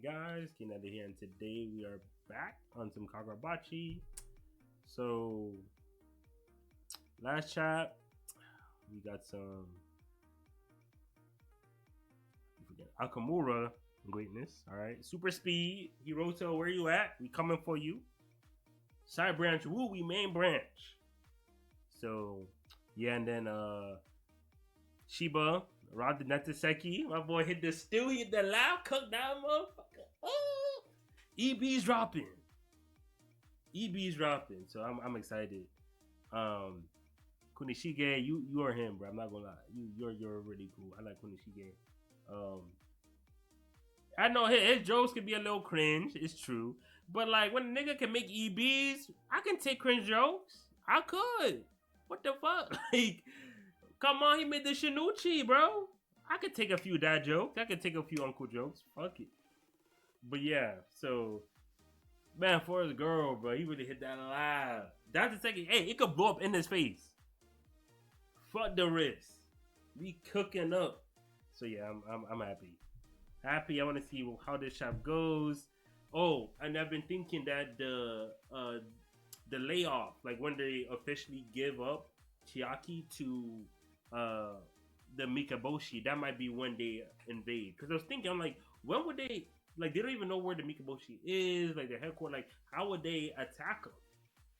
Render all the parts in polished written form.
Hey guys, Kinada here, and today we are back on some Kagurabachi. So, last chat, we got some Akamura greatness. All right, super speed, Hiroto, where you at? We coming for you. Side branch, woo, we main branch. So, yeah, and then Shiba, Rod the Netaseki, my boy hit the still hit the loud cook down motherfucker. Oh, EB's dropping. EB's dropping. So I'm excited. Um Kunishige, you are him, bro. I'm not gonna lie. You're really cool. I like Kunishige. Um I know his jokes can be a little cringe, it's true. But like when a nigga can make EBs, I can take cringe jokes. I could. What the fuck? Like, come on, he made the Shinuchi, bro. I could take a few dad jokes. I could take a few uncle jokes. Fuck it. But yeah, so man, for his girl, bro, he really hit that alive. That's the second. Hey, it could blow up in his face. Fuck the wrist. We cooking up. So yeah, I'm happy. Happy. I want to see how this shop goes. Oh, and I've been thinking that the layoff, like when they officially give up Chiaki to the Mikaboshi, that might be when they invade. Because I was thinking, I'm like, when would they? Like, they don't even know where the Mikaboshi is. Like, their headquarters. Like, how would they attack them?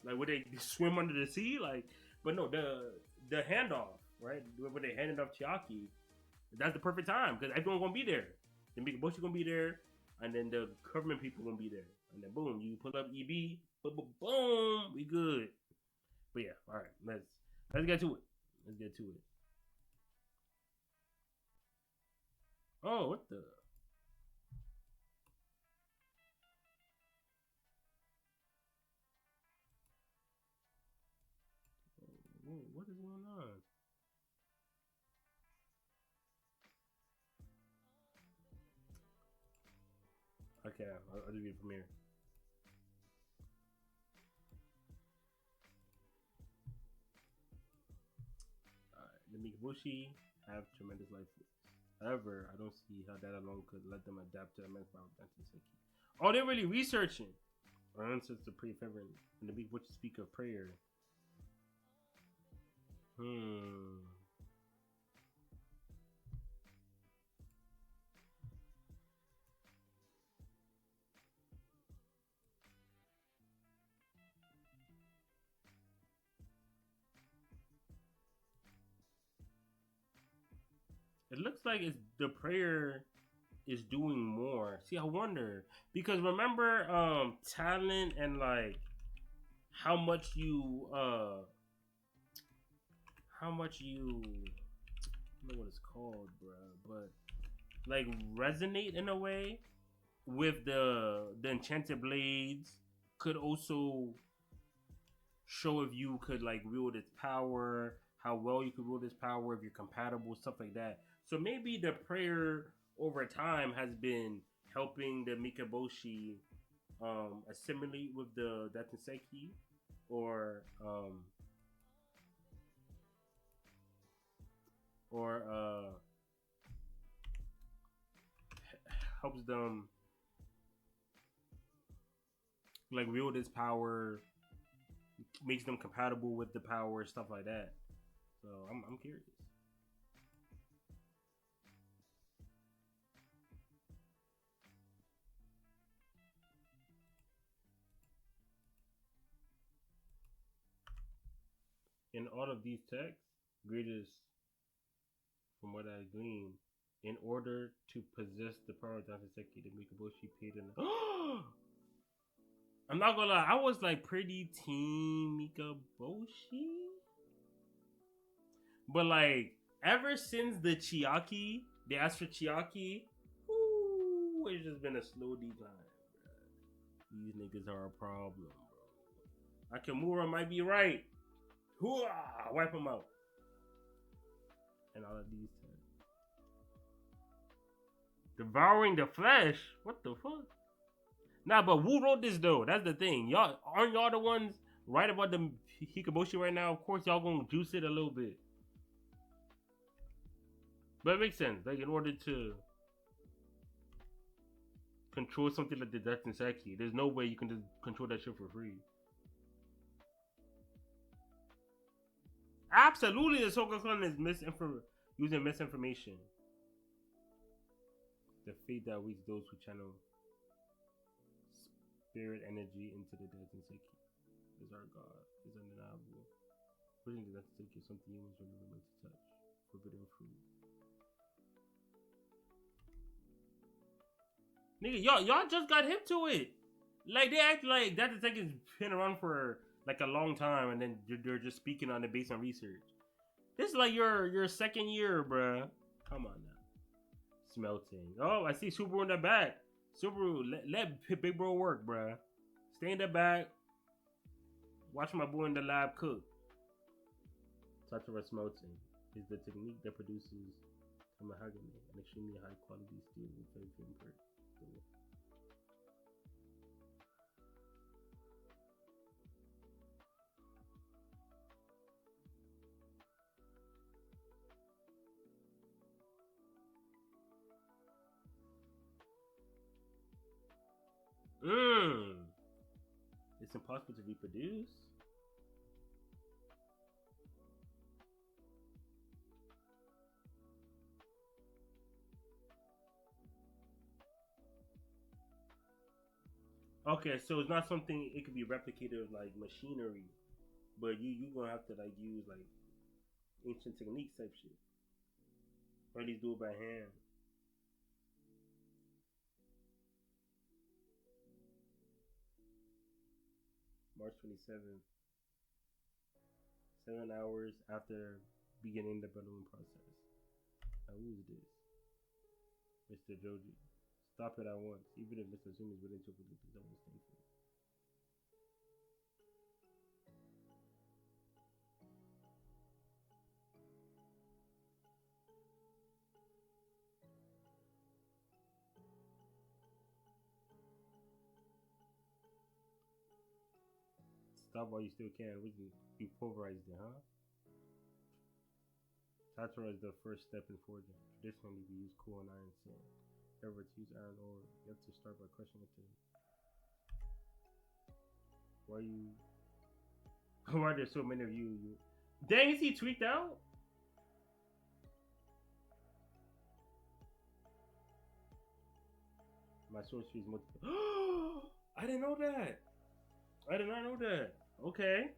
Like, would they swim under the sea? Like, but no, the handoff, right? When they hand it off Chiaki, that's the perfect time because everyone's gonna be there. The Mikaboshi gonna be there, and then the government people gonna be there, and then boom, you pull up EB, boom, we good. But yeah, all right, let's get to it. Let's get to it. Oh, what the? Whoa, what is going on? Okay, I'll do it from here. The Mikabushi have tremendous life force. However, I don't see how that alone could let them adapt to immense power of Seki. Oh, they're really researching. Our ancestors are pretty fervent, and the Mikabushi speak of prayer. Hmm. It looks like it's the prayer is doing more. See, I wonder because remember, talent and like how much you how much you I don't know what it's called, bro, but like resonate in a way with the enchanted blades could also show if you could like wield its power, how well you could wield its power, if you're compatible, stuff like that. So maybe the prayer over time has been helping the Mikaboshi assimilate with the Datsenseki or or helps them like wield its power, makes them compatible with the power, stuff like that. So I'm curious. In all of these texts, greatest from what I gleaned, in order to possess the power of Danseki, the Mikaboshi paid an. I'm not gonna lie, I was like pretty team Mikaboshi, but like ever since the Chiaki, they asked for Chiaki. Ooh, it's just been a slow decline. Bro. These niggas are a problem, bro. Akamura might be right. Hooah! Wipe them out. And all of these devouring the flesh. What the fuck? Nah, but who wrote this though? That's the thing. Y'all aren't y'all the ones right about the Hikaboshi right now? Of course, y'all gonna juice it a little bit, but it makes sense. Like in order to control something like the Datsenseki. There's no way you can just control that shit for free. Absolutely, the Sokokan is using misinformation. The fate that awaits those who channel spirit energy into the Datsenseki is our God, is undeniable. Pushing the Datsenseki is something humans are never meant to touch. Forbidden fruit. Nigga, y'all just got hip to it. Like they act like Datenseki's been around for like a long time, and then they're just speaking on it based on research. This is like your second year, bruh. Come on now. Smelting. Oh, I see Subaru in the back. Subaru, let Big Bro work, bruh. Stay in the back. Watch my boy in the lab cook. Satura smelting is the technique that produces mahogany, an extremely high quality steel with very thin brick. It's impossible to reproduce. Okay, so it's not something it could be replicated with like machinery, but you gonna have to like use like ancient techniques type shit, or at least do it by hand. March 27th, 7 hours after beginning the ballooning process. Now who is this? Mr. Joji. Stop it at once, even if Mr. Zoom is willing to predict the double standard. Stop while you still can. You pulverized it, huh? Tatura is the first step in forging. Traditionally, we use coal and iron sand. However, to use iron ore, you have to start by crushing it to. Why you? Why are there so many of you? Dang, is he tweaked out? My sorcery is multiple. I didn't know that. I did not know that. Okay.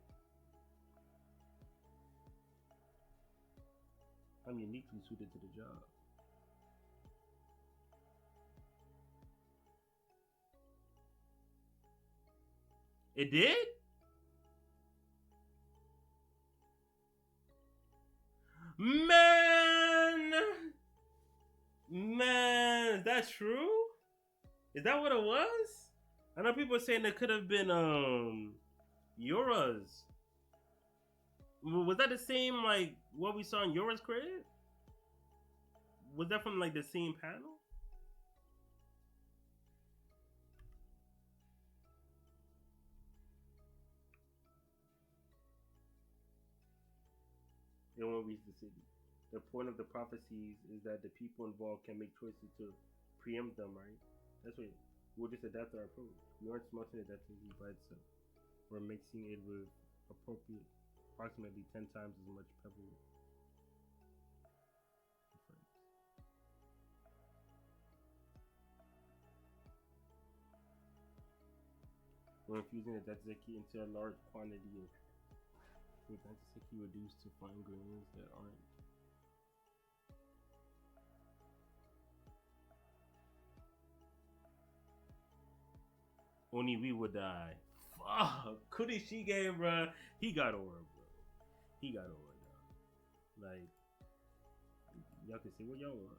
I'm uniquely suited to the job. It did? Man, is that true? Is that what it was? I know people saying it could have been Yora's. Was that the same like what we saw in Yora's crib? Was that from like the same panel? They won't reach the city. The point of the prophecies is that the people involved can make choices to preempt them, right? That's what we'll just adapt our approach. We aren't smelting it that easy by itself. We're mixing it with approximately 10 times as much pebble. We're infusing the Datseki into a large quantity of Datseki reduced to fine grains that aren't. Only we would die. Fuck, Kurishige, bro. He got over, bro. He got over, dog. Like, y'all can say what y'all want.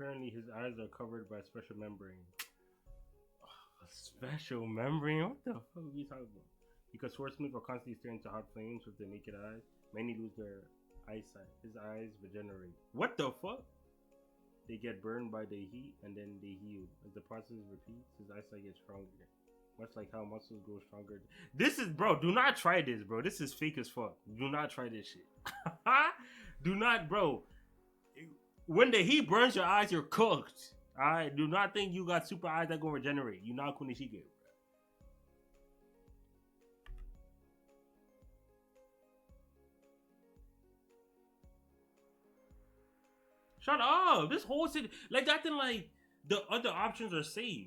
Apparently, his eyes are covered by a special membrane. A special membrane? What the fuck are we talking about? Because swordsmiths are constantly staring into hot flames with their naked eyes, many lose their eyesight. His eyes regenerate. What the fuck? They get burned by the heat and then they heal. As the process repeats, his eyesight gets stronger. Much like how muscles grow stronger. This is, bro, do not try this, bro. This is fake as fuck. Do not try this shit. Do not, bro. When the heat burns your eyes, you're cooked. Alright? Do not think you got super eyes that gonna regenerate. You not Kunishige. Shut up. This whole city, like, acting like the other options are safe.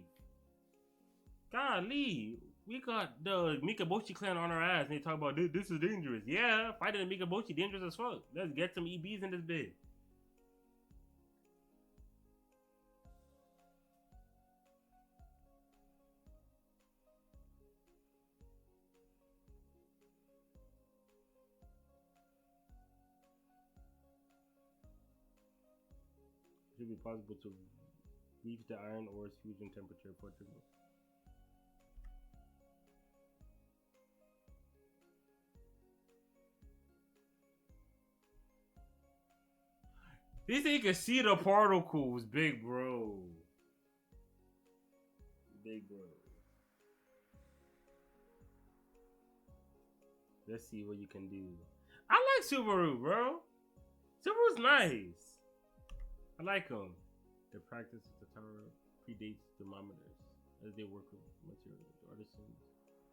Golly, we got the Mikaboshi clan on our ass, and they talk about this is dangerous. Yeah, fighting the Mikaboshi dangerous as fuck. Let's get some EBs in this bit. It should be possible to reach the iron ore's fusion temperature for treatment. This thing can see the particles, big bro. Big bro. Let's see what you can do. I like Subaru, bro. Subaru's nice. I like him. The practice of the tower predates thermometers as they work with materials. Artisans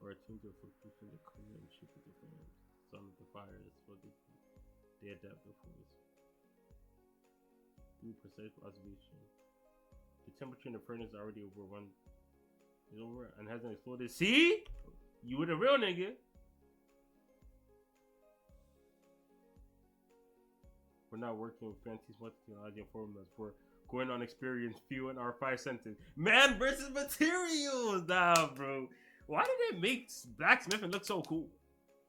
are attuned to a fluctuation in the color and shape of the flames. Some of the fire is what they adapt the force. Through precise observation. The temperature in the furnace is already over and hasn't exploded. See? You were the real nigga. We're not working with fancy smart technology and formulas. We're going on experience, fueling our 5 senses. Man versus materials! Nah, bro. Why did they make blacksmithing look so cool?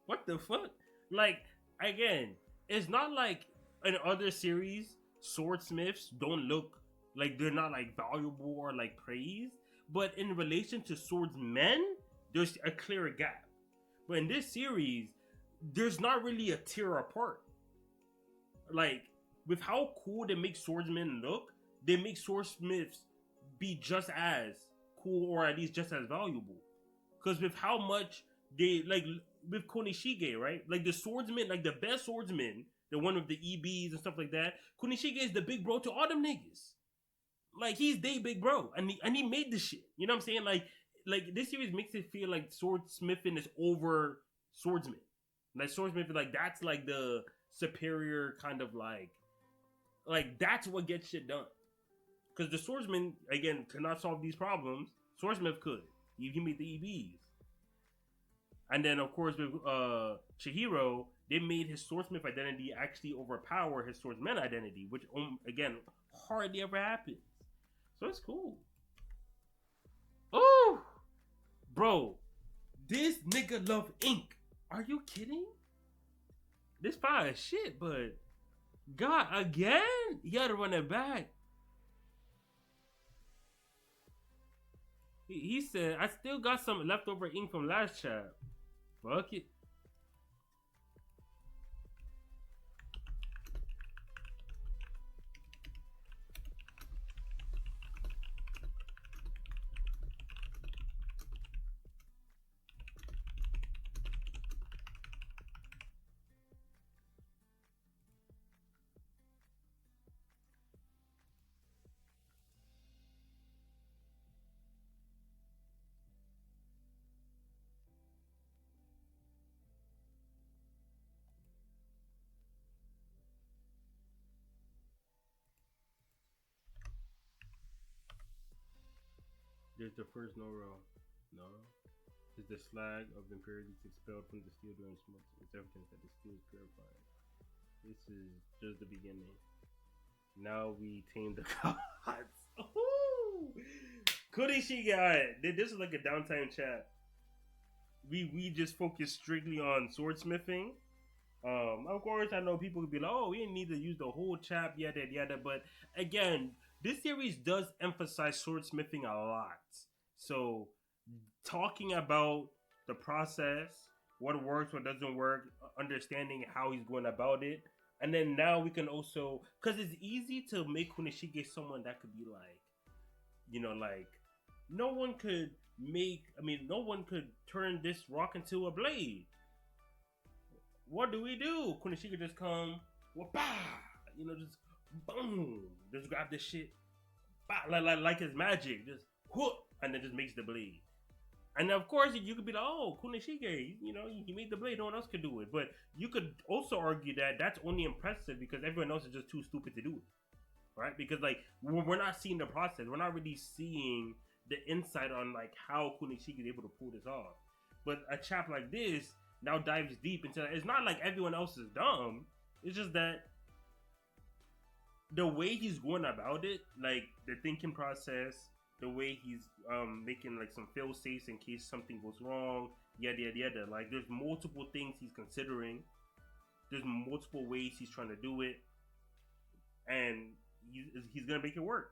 What the fuck? Like, again, it's not like in other series, swordsmiths don't look like they're not like valuable or like praised. But in relation to swordsmen, there's a clear gap. But in this series, there's not really a tier apart. Like, with how cool they make swordsmen look, they make swordsmiths be just as cool or at least just as valuable. Because with how much they, like, with Konishige, right? Like, the swordsman, like, the best swordsman, the one with the EBs and stuff like that, Konishige is the big bro to all them niggas. Like, he's they big bro. And he made this shit. You know what I'm saying? Like this series makes it feel like swordsmithing is over swordsman. Like, swordsmith, like, that's, like, the superior kind of, like that's what gets shit done. Because the swordsman, again, cannot solve these problems. Swordsmith could. You give me the EBs. And then, of course, with Chihiro, they made his swordsmith identity actually overpower his swordsman identity, which, again, hardly ever happens. So it's cool. Oh, bro, this nigga love ink. Are you kidding? This fire is shit, but God, again, you gotta run it back. He said, I still got some leftover ink from last chap. Fuck it. There's the first Noro. Noro is the slag of impurities expelled from the steel during smoke. It's evidence that the steel is purified. This is just the beginning. Now we tame the gods. Kurishige, alright. This is like a downtime chat. We just focus strictly on swordsmithing. Of course, I know people could be like, "Oh, we didn't need to use the whole chap, yada yada." But again, this series does emphasize swordsmithing a lot. So talking about the process, what works, what doesn't work, understanding how he's going about it, and then now we can also, because it's easy to make Kunishige someone that could be like, like no one could no one could turn this rock into a blade. What do we do? Kunishige just come, bah, just boom, just grab this shit, bah, like his magic, just whoop, and then just makes the blade. And of course, you could be like, oh, Kunishige, he made the blade, no one else could do it. But you could also argue that that's only impressive because everyone else is just too stupid to do it, right? Because like we're not seeing the process, we're not really seeing the insight on like how Kunishige is able to pull this off. But a chap like this now dives deep into that. It's not like everyone else is dumb. It's just that the way he's going about it, like the thinking process, the way he's making like some fail safes in case something goes wrong, yada yada yada. Like there's multiple things he's considering. There's multiple ways he's trying to do it, and he's gonna make it work.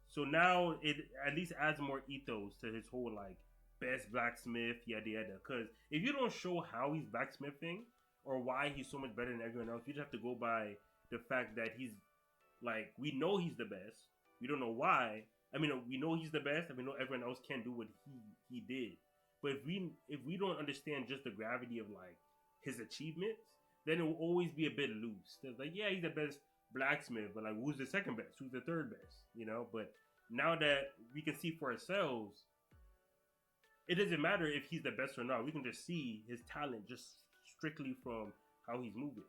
So now it at least adds more ethos to his whole like best blacksmith, yada yada. Because if you don't show how he's blacksmithing or why he's so much better than everyone else, you just have to go by the fact that he's like, we know he's the best. We don't know why. We know he's the best, and we know everyone else can't do what he did. But if we don't understand just the gravity of like his achievements, then it will always be a bit loose. It's like, yeah, he's the best blacksmith, but like, who's the second best? Who's the third best? But now that we can see for ourselves, it doesn't matter if he's the best or not. We can just see his talent just strictly from how he's moving.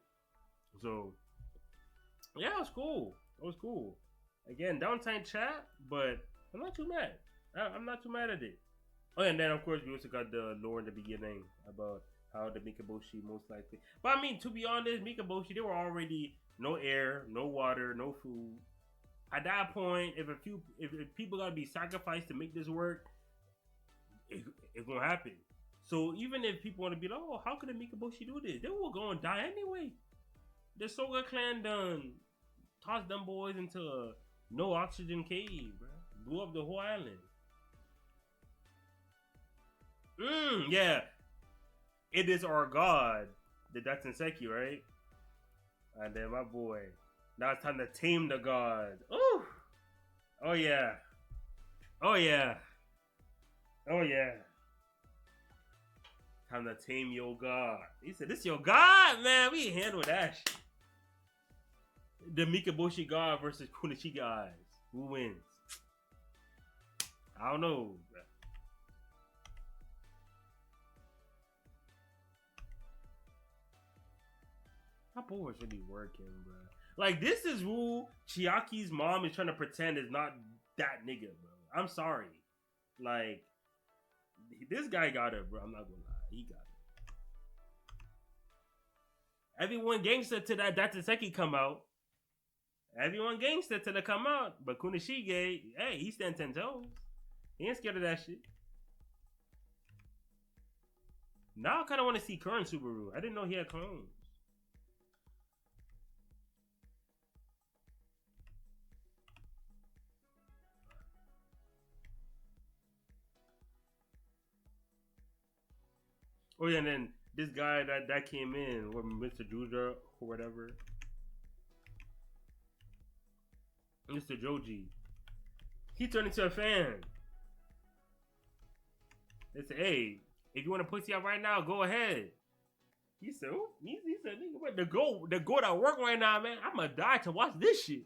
So yeah, it was cool. It was cool. Again, downtime chat, but I'm not too mad. I'm not too mad at it. Oh, and then of course we also got the lore in the beginning about how the Mikaboshi most likely. But to be honest, Mikaboshi, they were already no air, no water, no food. At that point, if people gotta be sacrificed to make this work, it's gonna happen. So even if people want to be like, oh, how could the Mikaboshi do this? They were gonna die anyway. The Soga clan done tossed them boys into a no oxygen cave, bro. Blew up the whole island. Yeah. It is our god, the Datsenseki, right? And then my boy. Now it's time to tame the gods. Ooh. Oh yeah. Oh yeah. Oh yeah. Time to tame your god. He said, this your god, man. We handle that shit. The Mikaboshi god versus Kunishige eyes. Who wins? I don't know. My boy is really working, bro. Like, this is who Chiaki's mom is trying to pretend is not that nigga, bro. I'm sorry. Like, this guy got it, bro. I'm not gonna lie. He got it. Everyone gangster to that Datsenseki come out. Everyone gangster till they come out. But Kunishige, hey, he stand 10 toes. He ain't scared of that shit. Now I kind of want to see current Subaru. I didn't know he had clones. Oh yeah, and then this guy that came in, what, Mr. Juja or whatever. Mr. Joji. He turned into a fan. They said, hey, if you want to pussy out right now, go ahead. He said, oh, he said, nigga, what, the goat at work right now, man. I'ma die to watch this shit.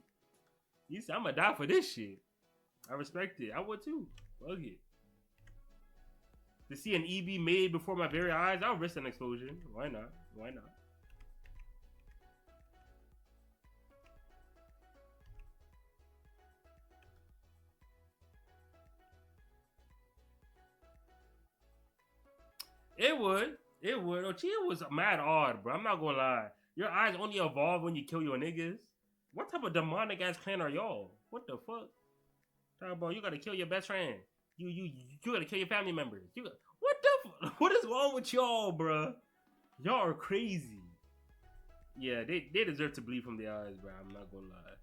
He said, I'ma die for this shit. I respect it. I would too. Fuck it. To see an EB made before my very eyes, I'll risk an explosion. Why not? Why not? It would. It would. Ochia was mad odd, bro. I'm not gonna lie. Your eyes only evolve when you kill your niggas. What type of demonic ass clan are y'all? What the fuck? Talk about you gotta kill your best friend. You gotta kill your family members. What the fuck? What is wrong with y'all, bro? Y'all are crazy. Yeah, they deserve to bleed from the eyes, bro. I'm not gonna lie.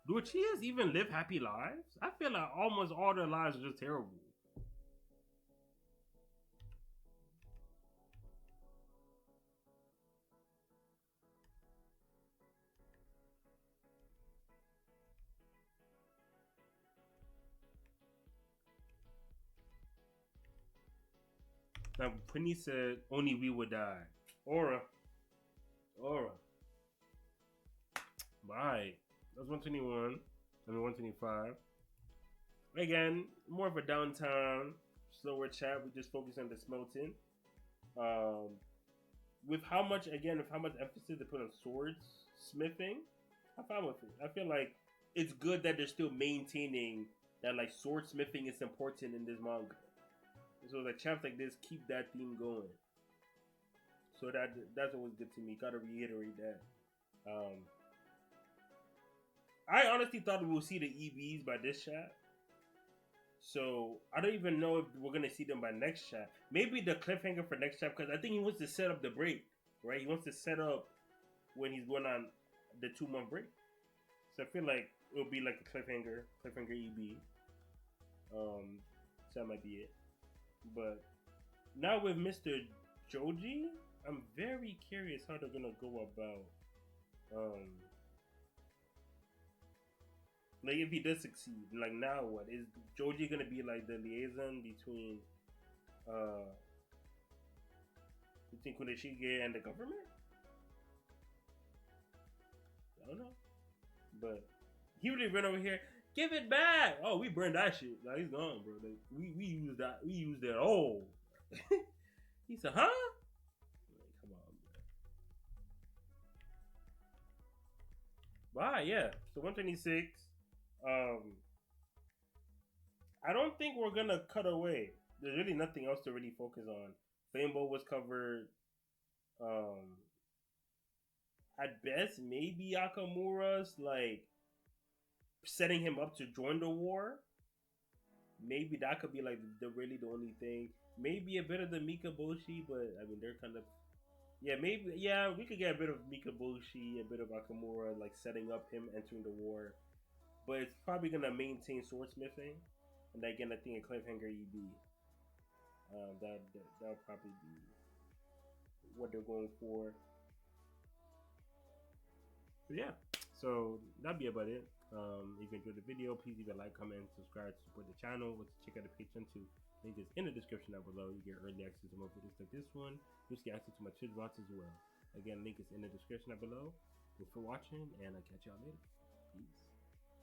Do Uchihas even live happy lives? I feel like almost all their lives are just terrible. Now, Penny said only we would die. Aura. Aura. Bye. That's 121. I mean, 125. Again, more of a downtime, slower chat. We just focus on the smelting. With how much emphasis they put on swords smithing, I'm fine with it. I feel like it's good that they're still maintaining that like swordsmithing is important in this manga. So like chapters like this keep that theme going. So that's always good to me. Gotta reiterate that. I honestly thought we would see the EBs by this chat. So I don't even know if we're gonna see them by next chat. Maybe the cliffhanger for next chat, because I think he wants to set up the break, right? He wants to set up when he's going on the 2-month break. So I feel like it'll be like a cliffhanger EB. So that might be it. But now with Mr. Joji, I'm very curious how they're gonna go about like if he does succeed, like now what? Is Joji gonna be like the liaison between Kunishige and the government? I don't know. But he really ran over here, give it back! Oh, we burned that shit. Like he's gone, bro. Like, we used that all. He said, huh? Like, come on, man. Bye, yeah. So 126. I don't think we're gonna cut away. There's really nothing else to really focus on. Flamebow was covered. At best, maybe Akamura's like setting him up to join the war. Maybe that could be like the only thing. Maybe a bit of the Mikaboshi, but I mean they're kind of we could get a bit of Mikaboshi, a bit of Akamura like setting up him entering the war. But it's probably gonna maintain swordsmithing, and again, I think a cliffhanger EB. That'll probably be what they're going for. But yeah, so that'd be about it. If you enjoyed the video, please leave a like, comment, subscribe to support the channel. Let's check out the Patreon too. Link is in the description down below. You get early access to more videos like this one. You get access to my Twitch bots as well. Again, link is in the description down below. Thanks for watching, and I'll catch y'all later.